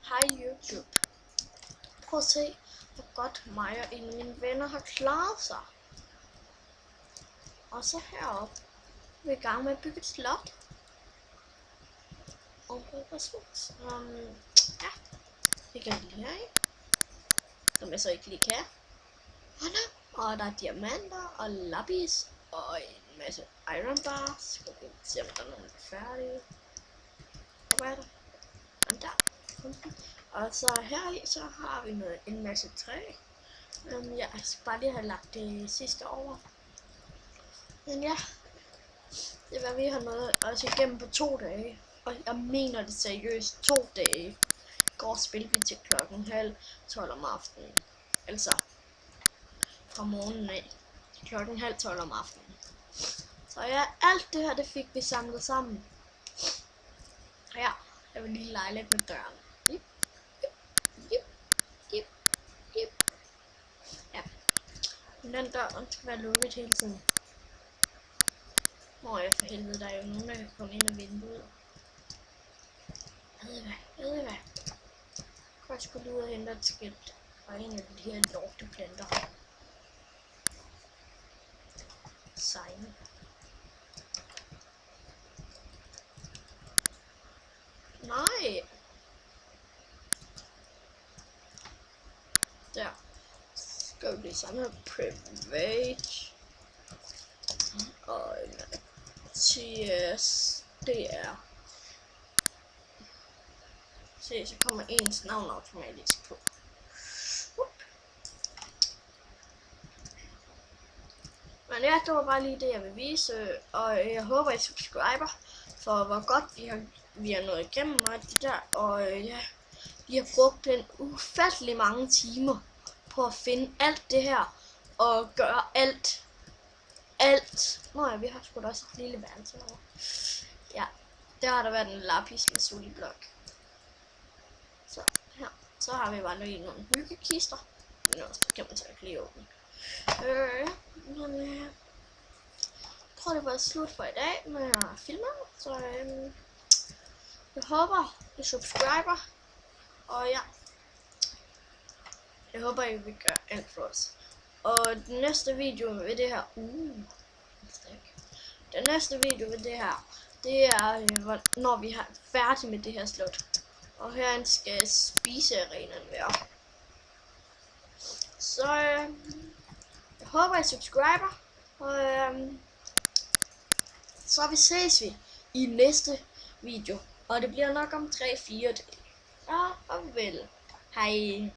Hej YouTube. Prøv at se, hvor godt mig og en af mine venner har klaret sig. Og så heroppe, vi er i gang med at bygge et slot. Og ja, vi kan lige her, som jeg så ikke lige kan. Og der er diamanter og lapis og en masse iron bars. Skal vi se, om der er nogen færdige. Og hvad er der? Og der. Og så her i, så har vi en masse træ. Jeg skal bare lige have lagt det sidste over. Men ja, det er hvad vi har nået også igennem på 2 dage. Og jeg mener det seriøst, 2 dage. Går spiller vi til klokken 11:30 om aftenen. Altså fra morgenen af til klokken 11:30 om aftenen. Så ja, alt det her, det fik vi samlet sammen. Ja, jeg vil lige lege lidt med døren. Ja, men den dør, den skal være lukket hele tiden. Nå ja, for helvede, der er jo nogen, der kan komme ind og vinduet. Ved I hvad? Jeg skulle lige ud og hente et skilt fra en af de her lorteplanter. Sejne. Nej! Der. Skal vi lige samle private. Og TS. Det er. Se, så kommer ens navn automatisk på. Men ja, det var bare lige det, jeg vil vise. Og jeg håber, I subscriber. For hvor godt vi har nået igennem og det der. Og ja, vi har brugt en ufattelig mange timer på at finde alt det her. Og gøre alt. Nå ja, vi har sgu da også et lille værelse herovre. Ja, der har der været en lapis med soliblok. Så her, så har vi bare nogle hyggekister. Nå, så kan man så ikke lige åbne. Men jeg tror det var slut for i dag med at filme. Så jeg håber I subscriber. Og ja, jeg håber I vil gøre alt for os. Og den næste video ved det her den næste video ved det her, det er når vi er færdige med det her slot. Og herinde skal spisearenaen være. Så jeg håber I subscriber. Og så ses vi i næste video. Og det bliver nok om 3-4 dage. Ja, farvel. Hej.